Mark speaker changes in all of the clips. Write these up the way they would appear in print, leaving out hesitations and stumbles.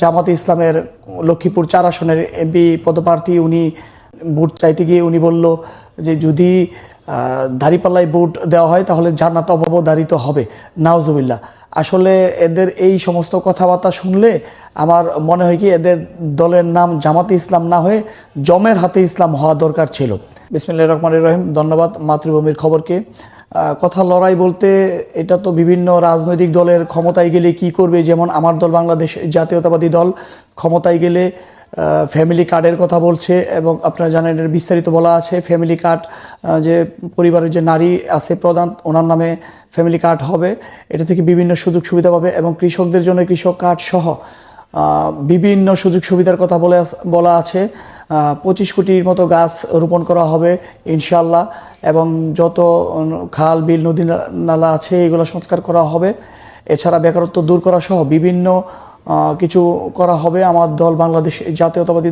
Speaker 1: জামাতে ইসলামের লক্ষ্মীপুর ৪ আসনের এমপি পদপ্রার্থী উনি ভোট চাইতে গিয়ে উনি বলল যে যদি দাঁড়িপাল্লায় ভোট দেওয়া হয় তাহলে জান্নাত অবধারিত হবে। নাউজুবিল্লাহ। আসলে এদের এই সমস্ত কথাবার্তা শুনলে আমার মনে হয় কি এদের দলের নাম জামাতে ইসলাম না হয়ে জমের হাতে ইসলাম হওয়া দরকার ছিল। বিসমিল্লাহির রহমানির রহিম। ধন্যবাদ মাতৃভূমির খবরকে। কথা লড়াই বলতে এটা তো বিভিন্ন রাজনৈতিক দলের ক্ষমতায় গেলে কি করবে, যেমন আমার দল বাংলাদেশ জাতীয়তাবাদী দল ক্ষমতায় গেলে ফ্যামিলি কার্ডের কথা বলছে এবং আপনারা জানেন এর বিস্তারিত বলা আছে। ফ্যামিলি কার্ড যে পরিবারের যে নারী আছে প্রধান ওনার নামে ফ্যামিলি কার্ড হবে, এটা থেকে বিভিন্ন সুযোগ সুবিধা পাবে এবং কৃষকদের জন্য কৃষক কার্ড সহ বিভিন্ন সুযোগ সুবিধার কথা বলা আছে। 25 কোটির মতো গাছ রোপণ করা হবে ইনশাল্লাহ এবং যত খাল বিল নদী নালা আছে এগুলো সংস্কার করা হবে। এছাড়া বেকারত্ব দূর করা সহ বিভিন্ন কিছু করা হবে আমার দল বাংলাদেশ জাতীয়তাবাদী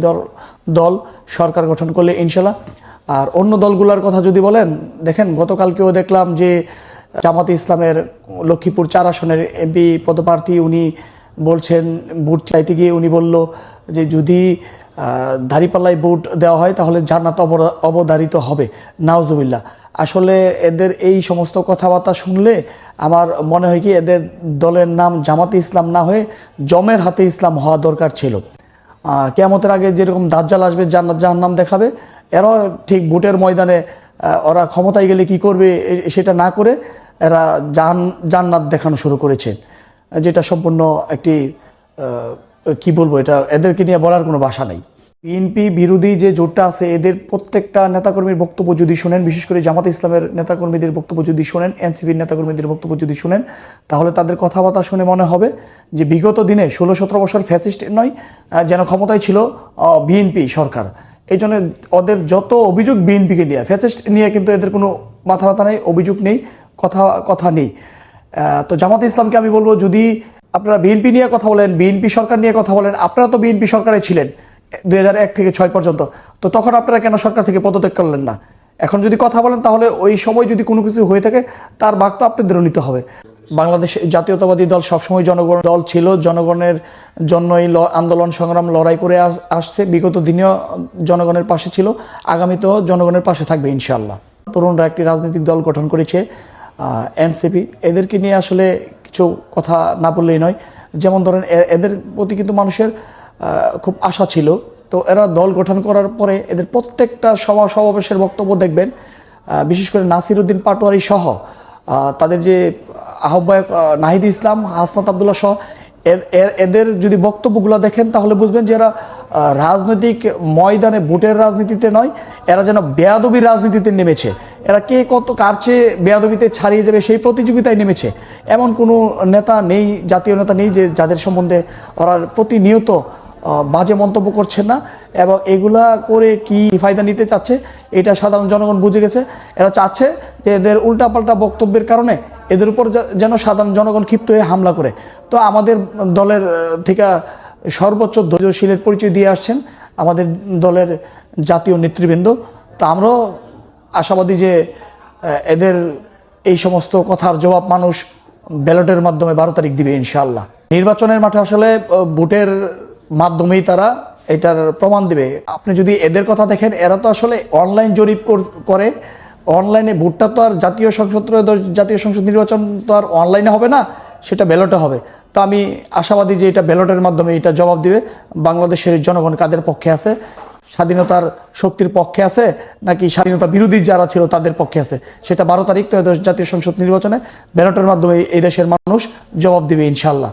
Speaker 1: দল সরকার গঠন করলে ইনশাল্লাহ। আর অন্য দলগুলোর কথা যদি বলেন, দেখেন গতকালকেও দেখলাম যে জামাতে ইসলামের লক্ষ্মীপুর ৪ আসনের এমপি পদপ্রার্থী উনি বলছেন, ভোট চাইতে গিয়ে উনি বলল যে যদি দাঁড়িপাল্লায় ভোট দেওয়া হয় তাহলে জান্নাত অবধারিত হবে। নাউজুবিল্লাহ। আসলে এদের এই সমস্ত কথাবার্তা শুনলে আমার মনে হয় কি এদের দলের নাম জামাতে ইসলাম না হয়ে জমের হাতে ইসলাম হওয়া দরকার ছিল। কিয়ামতের আগে যেরকম দাজ্জাল আসবে জান্নাত জাহান্নাম দেখাবে, এরা ঠিক ভোটের ময়দানে ওরা ক্ষমতায় গেলে কি করবে সেটা না করে এরা জান্নাত দেখানো শুরু করেছে, যেটা সম্পূর্ণ একটি কি বলবো, এটা এদেরকে নিয়ে বলার কোনো ভাষা নেই। বিএনপি বিরোধী যে জোটটা আছে এদের প্রত্যেকটা নেতাকর্মীর বক্তব্য যদি শুনেন, বিশেষ করে জামাতে ইসলামের নেতাকর্মীদের বক্তব্য যদি শুনেন, এনসিপির নেতাকর্মীদের বক্তব্য যদি শুনেন, তাহলে তাদের কথাবার্তা শুনে মনে হবে যে বিগত দিনে 16-17 বছর ফ্যাসিস্ট নয় যেন ক্ষমতায় ছিল বিএনপি সরকার। এই জন্য ওদের যত অভিযোগ বিএনপিকে নিয়ে, ফ্যাসিস্ট নিয়ে কিন্তু এদের কোনো মাথা ব্যথা নেই, অভিযোগ নেই, কথা নেই। তো জামাতে ইসলামকে আমি বলবো, যদি আপনারা বিএনপি নিয়ে কথা বলেন, বিএনপি সরকার নিয়ে কথা বলেন, আপনারা তো বিএনপি সরকারে ছিলেন 2001 থেকে 6 পর্যন্ত, তো তখন আপনারা কেন সরকার থেকে পদত্যাগ করলেন না? এখন যদি কথা বলেন তাহলে ওই সময় যদি কোনো কিছু হয়ে থাকে তার ভাগ তো আপনাদেরও নিতে হবে। বাংলাদেশ জাতীয়তাবাদী দল সবসময় জনগণ দল ছিল, জনগণের জন্যই আন্দোলন সংগ্রাম লড়াই করে আসছে, বিগত দিনেও জনগণের পাশে ছিল, আগামীতেও জনগণের পাশে থাকবে ইনশাআল্লাহ। তরুণরা একটি রাজনৈতিক দল গঠন করেছে এনসিপি, এদেরকে নিয়ে আসলে কিছু কথা না বললেই নয়। যেমন ধরেন এদের প্রতি কিন্তু মানুষের খুব আশা ছিল, তো এরা দল গঠন করার পরে এদের প্রত্যেকটা সমাবেশের বক্তব্য দেখবেন, বিশেষ করে নাসির উদ্দিন পাটোয়ারি সহ তাদের যে আহ্বায়ক নাহিদ ইসলাম, হাসনাত আবদুল্লাহ সহ এদের যদি বক্তব্যগুলো দেখেন তাহলে বুঝবেন যে এরা রাজনৈতিক ময়দানে ভোটের রাজনীতিতে নয়, এরা যেন বেয়াদবির রাজনীতিতে নেমেছে। এরা কে কত কার চেয়ে বেয়াদবিতে ছাড়িয়ে যাবে সেই প্রতিযোগিতায় নেমেছে। এমন কোনো নেতা নেই, জাতীয় নেতা নেই যে যাদের সম্বন্ধে ওরা প্রতিনিয়ত বাজে মন্তব্য করছেন না, এবং এগুলা করে কি ফায়দা নিতে চাচ্ছে এটা সাধারণ জনগণ বুঝে গেছে। এরা চাচ্ছে যে এদের উল্টাপাল্টা বক্তব্যের কারণে এদের উপর যেন সাধারণ জনগণ ক্ষিপ্ত হয়ে হামলা করে। তো আমাদের দলের থেকে সর্বোচ্চ ধৈর্যশীলের পরিচয় দিয়ে আসছেন আমাদের দলের জাতীয় নেতৃবৃন্দ। তো আমরাও আশাবাদী যে এদের এই সমস্ত কথার জবাব মানুষ ব্যালটের মাধ্যমে 12 তারিখ দিবে ইনশাআল্লাহ। নির্বাচনের মাঠে আসলে ভোটের মাধ্যমেই তারা এটার প্রমাণ দিবে। আপনি যদি এদের কথা দেখেন, এরা তো আসলে অনলাইন জরিপ করে, অনলাইনে ভোটটা তো আর জাতীয় সংসদ নির্বাচন তো আর অনলাইনে হবে না, সেটা ব্যালটে হবে। তো আমি আশাবাদী যে এটা ব্যালটের মাধ্যমে এটা জবাব দিবে বাংলাদেশের জনগণ কাদের পক্ষে আছে, স্বাধীনতার শক্তির পক্ষে আছে নাকি স্বাধীনতা বিরোধী যারা ছিল তাদের পক্ষে আছে, সেটা 12 তারিখ জাতীয় সংসদ নির্বাচনে ব্যালটের মাধ্যমে এই দেশের মানুষ জবাব দিবে ইনশাআল্লাহ।